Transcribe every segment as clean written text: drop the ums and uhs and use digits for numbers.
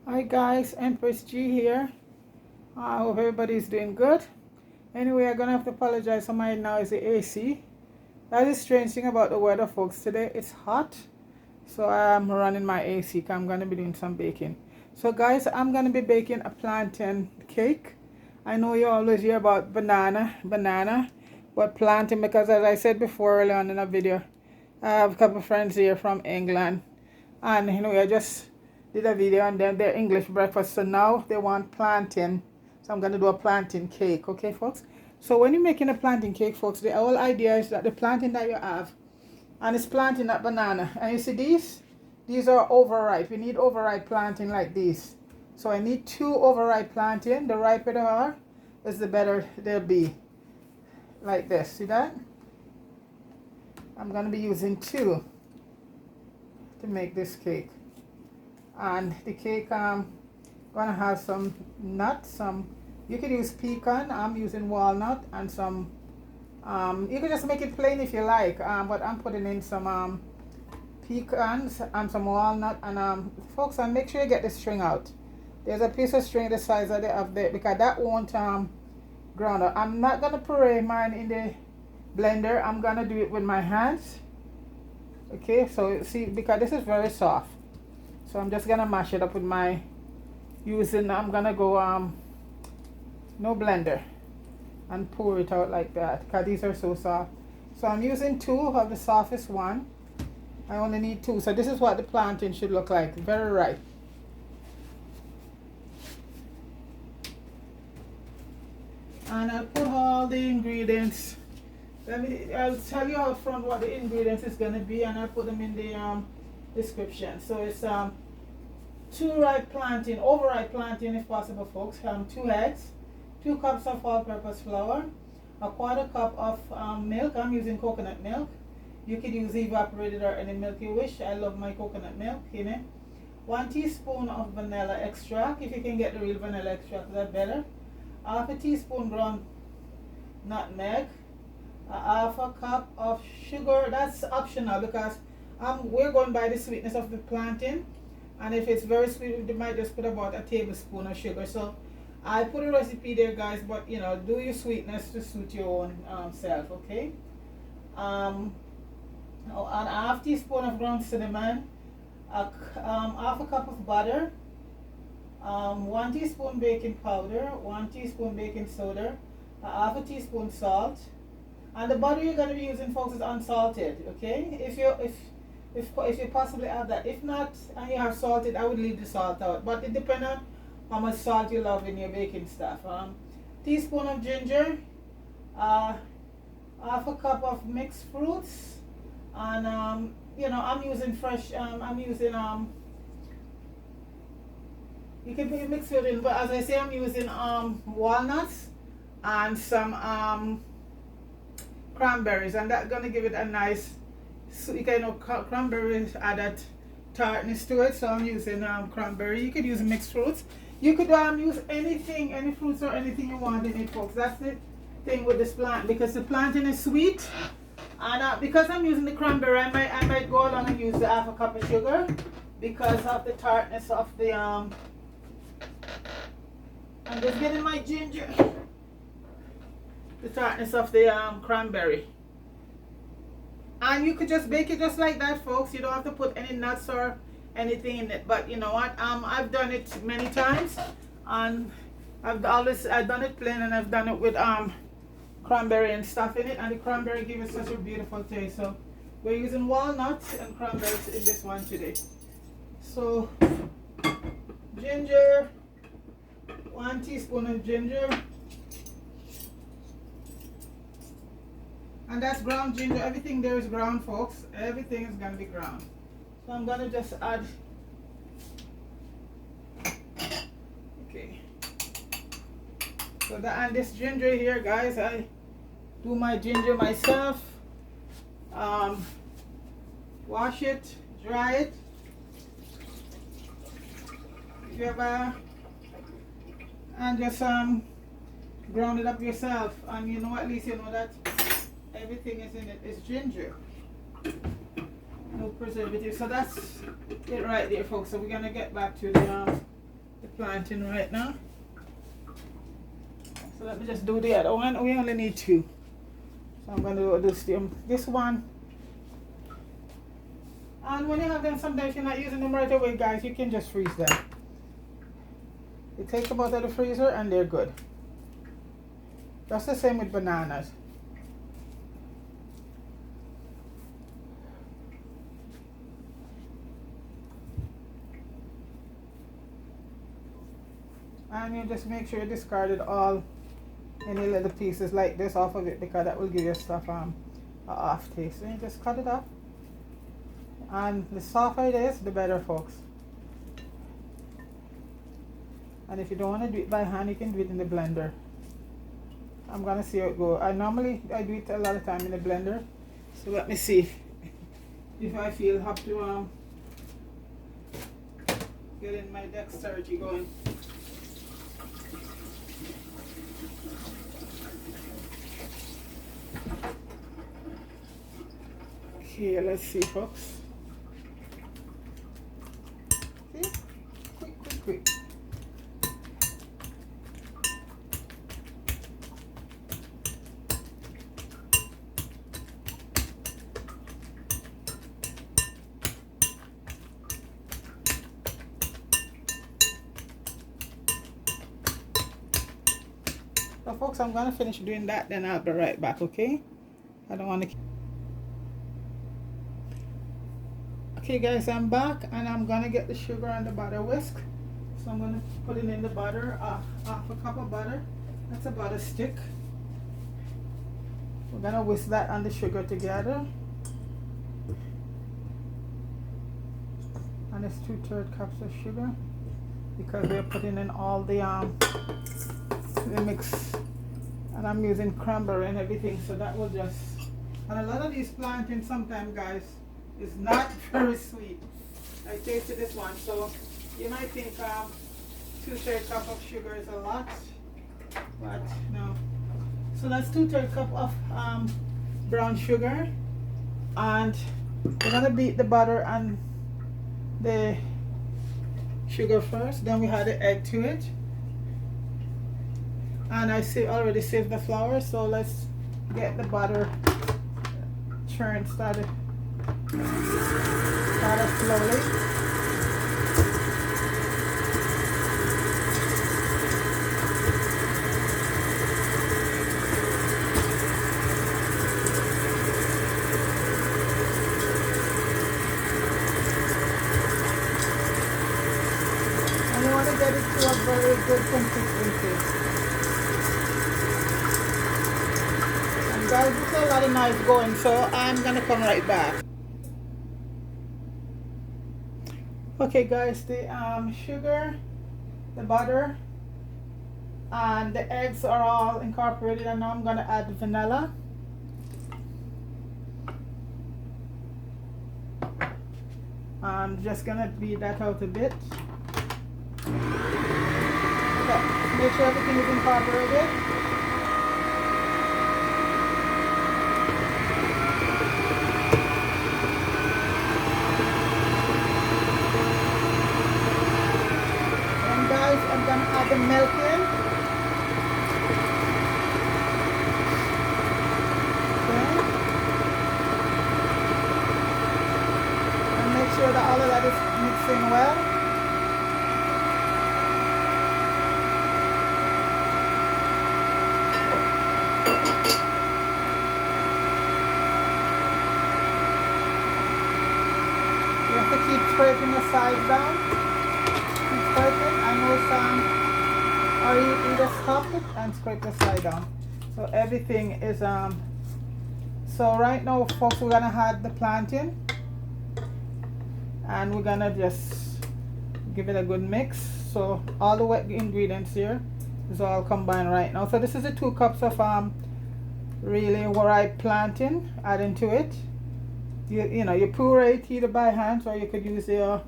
Hi guys, Empress G here. I hope everybody's doing good. Anyway, I'm gonna have to apologize for my noisy AC. That is the strange thing about the weather, folks. Today it's hot, so I'm running my AC. I'm gonna be doing some baking. So guys, I'm gonna be baking a plantain cake. I know you always hear about banana, but plantain, because as I said before earlier on in a video, I have a couple of friends here from England, and I just did a video on their English breakfast, so now they want plantain, so I'm going to do a plantain cake. Okay, folks, so when you're making a plantain cake, folks, the whole idea is that the plantain that you have, and it's plantain, not banana, and you see these are overripe. You need overripe plantain like these. So I need 2 overripe plantain. The riper they are is the better they'll be, like this. See that? I'm going to be using 2 to make this cake. And the cake gonna have some nuts, you could use pecan, I'm using walnut, and some you could just make it plain if you like, but I'm putting in some pecans and some walnut, and folks, and make sure you get the string out. There's a piece of string the size of the because that won't ground up. I'm not gonna puree mine in the blender. I'm gonna do it with my hands. Okay, so see, because this is very soft, so I'm just gonna mash it up with my I'm gonna go no blender and pour it out like that, because these are so soft. So I'm using 2 of the softest one. I only need 2. So this is what the plantain should look like, very ripe. And I'll put all the ingredients. I'll tell you out front what the ingredients is gonna be, and I'll put them in the description. So it's 2 ripe plantain, overripe plantain if possible, folks. 2 eggs, 2 cups of all-purpose flour, a 1/4 cup of milk. I'm using coconut milk. You could use evaporated or any milk you wish. I love my coconut milk, 1 teaspoon of vanilla extract. If you can get the real vanilla extract, that's better. 1/2 teaspoon ground nutmeg, 1/2 cup of sugar. That's optional because we're going by the sweetness of the plantain. And if it's very sweet, you might just put about a tablespoon of sugar. So I put a recipe there, guys, but do your sweetness to suit your own self, okay? And 1/2 teaspoon of ground cinnamon, 1/2 cup of butter, 1 teaspoon baking powder, 1 teaspoon baking soda, 1/2 teaspoon salt. And the butter you're going to be using, folks, is unsalted, okay? If you possibly have that. If not, and you have salted, I would leave the salt out. But it depends on how much salt you love in your baking stuff. Teaspoon of ginger, 1/2 cup of mixed fruits, and I'm using fresh. I'm using You can mix it in, but as I say, I'm using walnuts and some cranberries, and that's gonna give it a nice. So you can cranberries add that tartness to it, so I'm using cranberry. You could use mixed fruits. You could use anything, any fruits or anything you want in it, folks. That's the thing with this plant, because the plantain is sweet, and because I'm using the cranberry, I might go along and use the 1/2 cup of sugar because of the tartness of the I'm just getting my ginger. The tartness of the cranberry. And you could just bake it just like that, folks. You don't have to put any nuts or anything in it. But you know what? I've done it many times, and I've done it plain, and I've done it with cranberry and stuff in it, and the cranberry gives it such a beautiful taste. So we're using walnuts and cranberries in this one today. So ginger, 1 teaspoon of ginger. And that's ground ginger. Everything there is ground, folks. Everything is going to be ground. So I'm going to just add. Okay. So and this ginger here, guys, I do my ginger myself. Wash it, dry it. If you ever, and just ground it up yourself. And at least you know that everything is in it. It's ginger. No preservative. So that's it right there, folks. So we're gonna get back to the the plantain right now. So let me just do the other one. We only need 2. So I'm going to do this one. And when you have them, sometimes you're not using them right away, guys, you can just freeze them. You take them out of the freezer and they're good. That's the same with bananas. And you just make sure you discarded all any little pieces like this off of it, because that will give your stuff an off taste. So you just cut it up. And the softer it is, the better, folks. And if you don't want to do it by hand, you can do it in the blender. I'm gonna see how it goes. I do it a lot of time in the blender. So let me see if I feel have to get in my dexterity going. Okay, let's see, folks. See? Quick. So folks, I'm gonna finish doing that, then I'll be right back, okay? I don't want to. Okay guys, I'm back and I'm gonna get the sugar and the butter whisk. So I'm gonna put it in the butter, half a cup of butter. That's about a stick. We're gonna whisk that and the sugar together. And it's 2/3 cups of sugar, because we're putting in all the mix, and I'm using cranberry and everything, so that will just, and a lot of these plantains sometimes, guys, is not very sweet. I tasted this one, so you might think 2/3 cup of sugar is a lot, but no. So that's 2/3 cup of brown sugar, and we're gonna beat the butter and the sugar first, then we add the egg to it. And I already saved the flour, so let's get the butter churned, started slowly. And you want to get it to a very good consistency. Guys, there's a lot of noise going, so I'm gonna come right back. Okay guys, the sugar, the butter, and the eggs are all incorporated, and now I'm gonna add the vanilla. I'm just gonna beat that out a bit. Okay, make sure everything is incorporated. I'm going to add the milk in. Okay. And make sure that all of that is mixing well. You have to keep scraping the sides down. Or you just stop it and scrape the side down. So everything is so right now, folks, we're gonna add the plantain, and we're gonna just give it a good mix. So all the wet ingredients here is all combined right now. So this is the 2 cups of really ripe plantain adding to it. You know, you puree it either by hand, or you could use your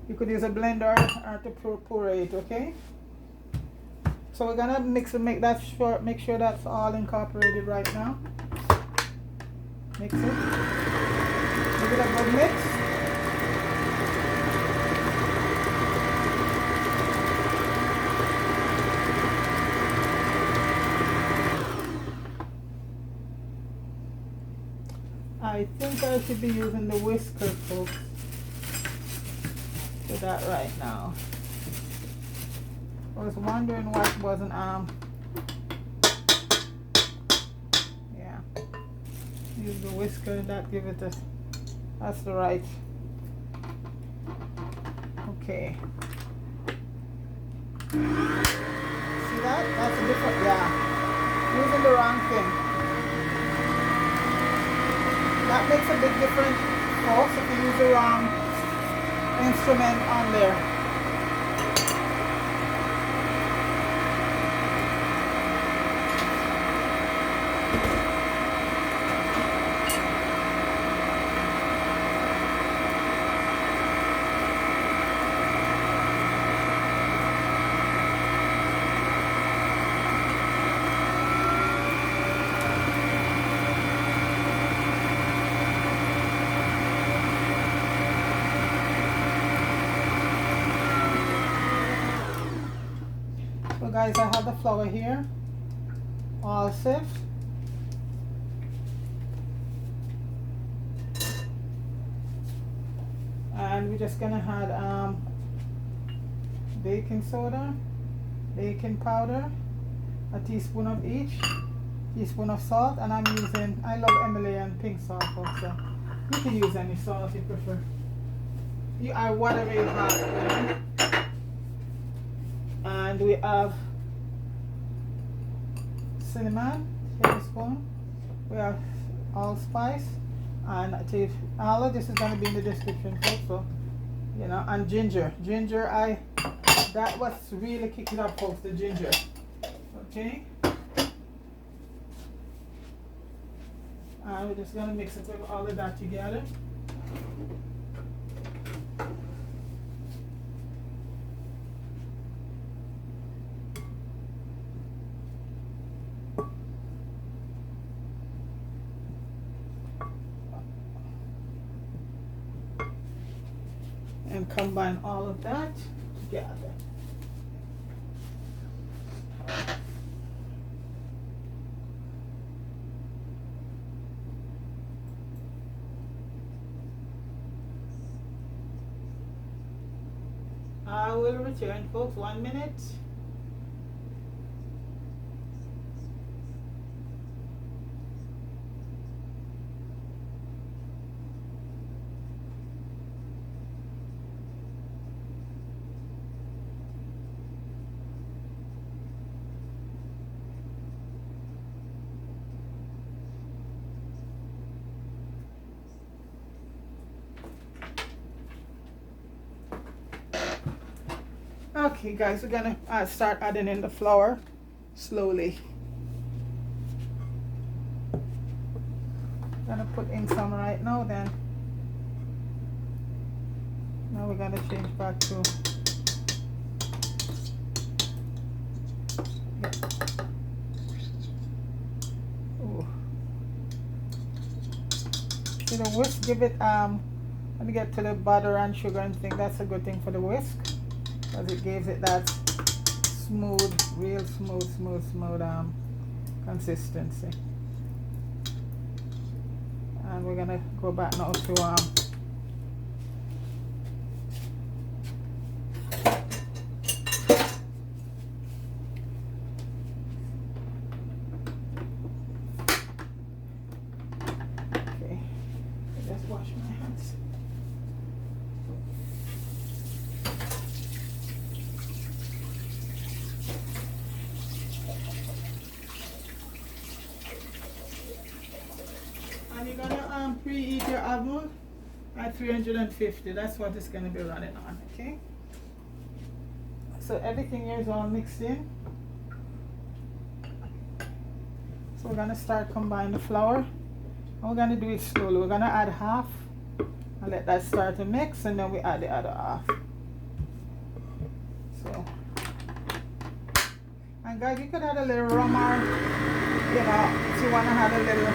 you could use a blender or to puree it, okay? So we're gonna mix and make that short, make sure that's all incorporated right now. Mix it. Give it a good mix. think I should be using the whisker, folks, for that right now. I was wondering why it wasn't yeah. Use the whisker, that give it a, that's the right. Okay. See that? That's a different, yeah. Using the wrong thing. That makes a big difference, folks, if you use the wrong instrument on there. So guys, I have the flour here, all sieved. And we're just gonna add baking soda, baking powder, a teaspoon of each, teaspoon of salt, and I'm using, I love Himalayan pink salt also. You can use any salt you prefer. You are whatever you have. And we have cinnamon, tablespoon. We have allspice, and all of this is going to be in the description, folks. So, you know, and ginger. Ginger, that was really kicking up, folks. The ginger. Okay. And we're just going to mix it with all of that together. And combine all of that together. I will return, folks, 1 minute. Okay guys, we're gonna start adding in the flour slowly. Gonna put in some right now, then now we're gonna change back to ooh. See the whisk, give it let me get to the butter and sugar and thing. That's a good thing for the whisk, because it gives it that smooth, real smooth consistency. And we're gonna go back now to okay, just wash my hands. And you're gonna preheat your oven at 350. That's what it's gonna be running on. Okay. So everything here is all mixed in. So we're gonna start combining the flour. And we're gonna do it slowly. We're gonna add half and let that start to mix, and then we add the other half. So, and guys, you could add a little rum or, you know, if you wanna add a little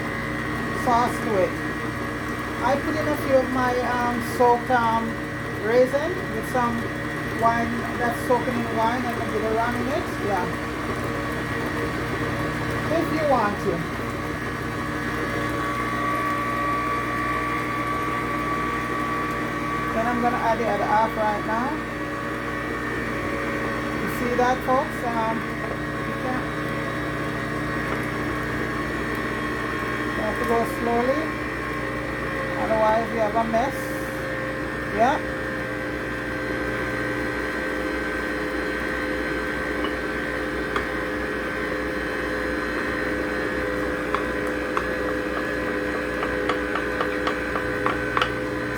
sauce to it. I put in a few of my soaked raisin with some wine that's soaking in wine, and a bit of rum in it. Yeah, if you want to. And I'm gonna add the other half right now. You see that, folks? You have to go slowly, otherwise you have a mess. Yeah.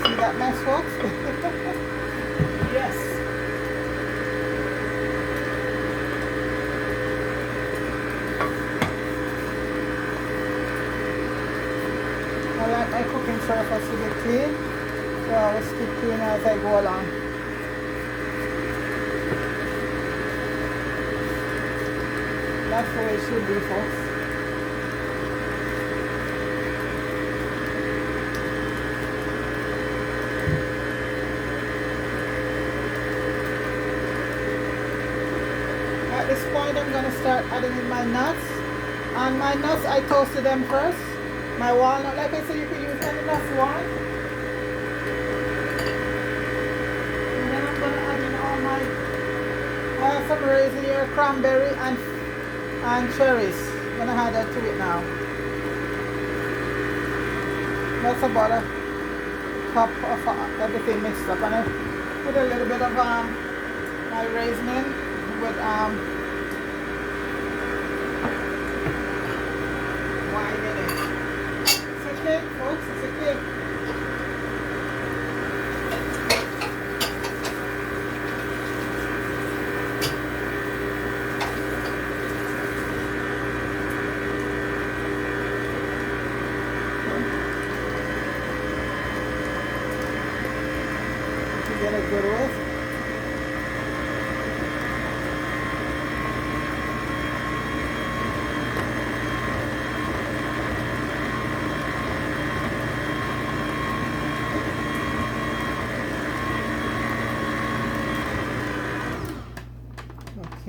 See that mess, folks? Yes. I like my cooking surface to be clean, so I will keep clean as I go along. That's the way it should be, folks. At this point, I'm going to start adding in my nuts. And my nuts, I toasted them first. My walnut, like I said, you can use any nuts you want. And then I'm going to add in all my, I have some raisin here, cranberry and cherries. I'm going to add that to it now. That's about a cup of everything mixed up. And I put a little bit of my raisin in with wine in it. It's a cake, folks, it's a cake. To get it good with.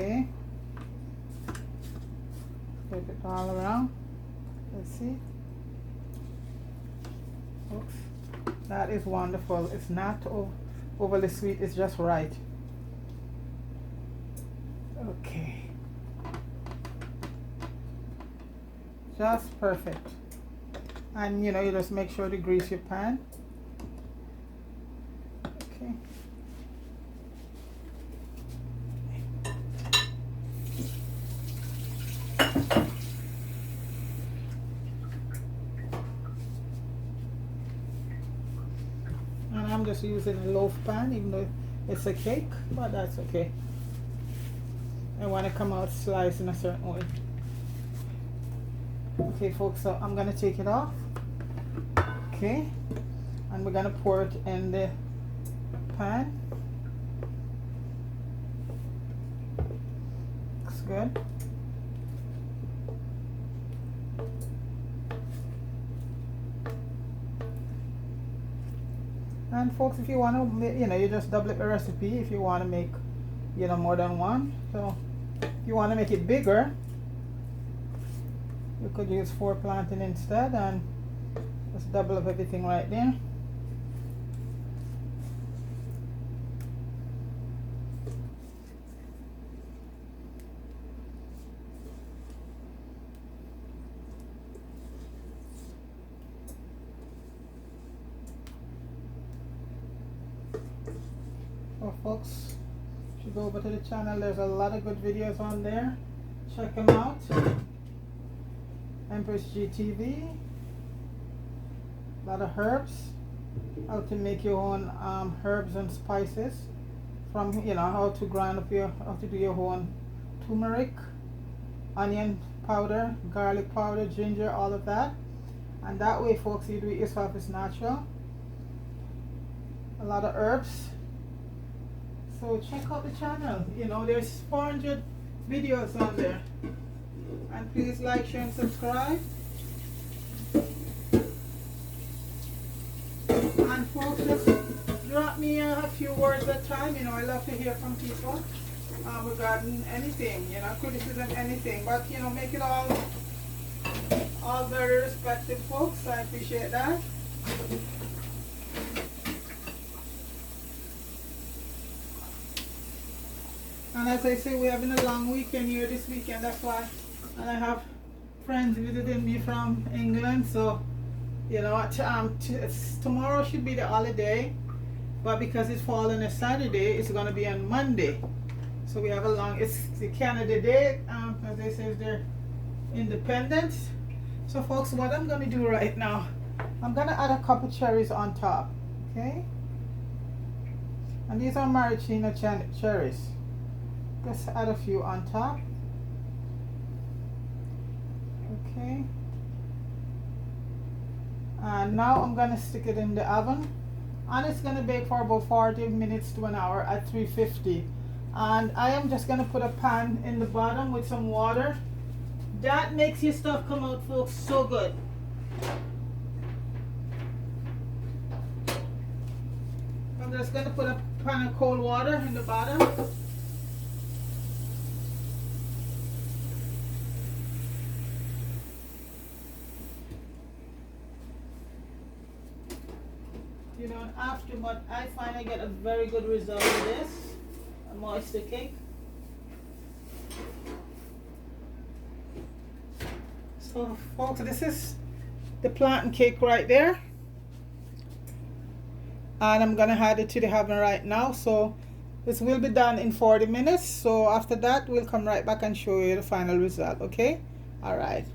Okay, flip it all around. Let's see. Oops. That is wonderful. It's not overly sweet, it's just right. Okay. Just perfect. And you know, you just make sure to grease your pan. Okay. And I'm just using a loaf pan, even though it's a cake, but that's okay. I want to come out sliced in a certain way. Okay, folks, so I'm going to take it off. Okay, and we're going to pour it in the pan. Looks good. And folks, if you want to, you know, you just double the recipe if you want to make, you know, more than one. So if you want to make it bigger, you could use 4 plantain instead and just double up everything right there. So folks, if you go over to the channel, there's a lot of good videos on there. Check them out. Empress GTV. A lot of herbs. How to make your own herbs and spices. From, you know, how to grind up your, how to do your own turmeric, onion powder, garlic powder, ginger, all of that. And that way, folks, you do it yourself, it's natural. A lot of herbs. So check out the channel. You know, there's 400 videos on there. And please like, share, and subscribe. And folks, just drop me a few words at a time. You know, I love to hear from people regarding anything, you know, criticism, anything. But, you know, make it all very respectful, folks. I appreciate that. as I say, we're having a long weekend here this weekend, that's why. And I have friends visiting me from England, so you know, tomorrow should be the holiday, but because it's falling a Saturday, it's going to be on Monday. So we have a long, it's the Canada Day, as they say, it's their independence. So folks, what I'm going to do right now, I'm going to add a couple cherries on top, okay? And these are maraschino cherries. Just add a few on top. Okay. And now I'm going to stick it in the oven. And it's going to bake for about 40 minutes to an hour at 350. And I am just going to put a pan in the bottom with some water. That makes your stuff come out, folks, so good. I'm just going to put a pan of cold water in the bottom. You know, after what I find, I get a very good result with this, a moisture cake. So folks, this is the plantain cake right there. And I'm gonna add it to the oven right now. So this will be done in 40 minutes. So after that, we'll come right back and show you the final result, okay? All right.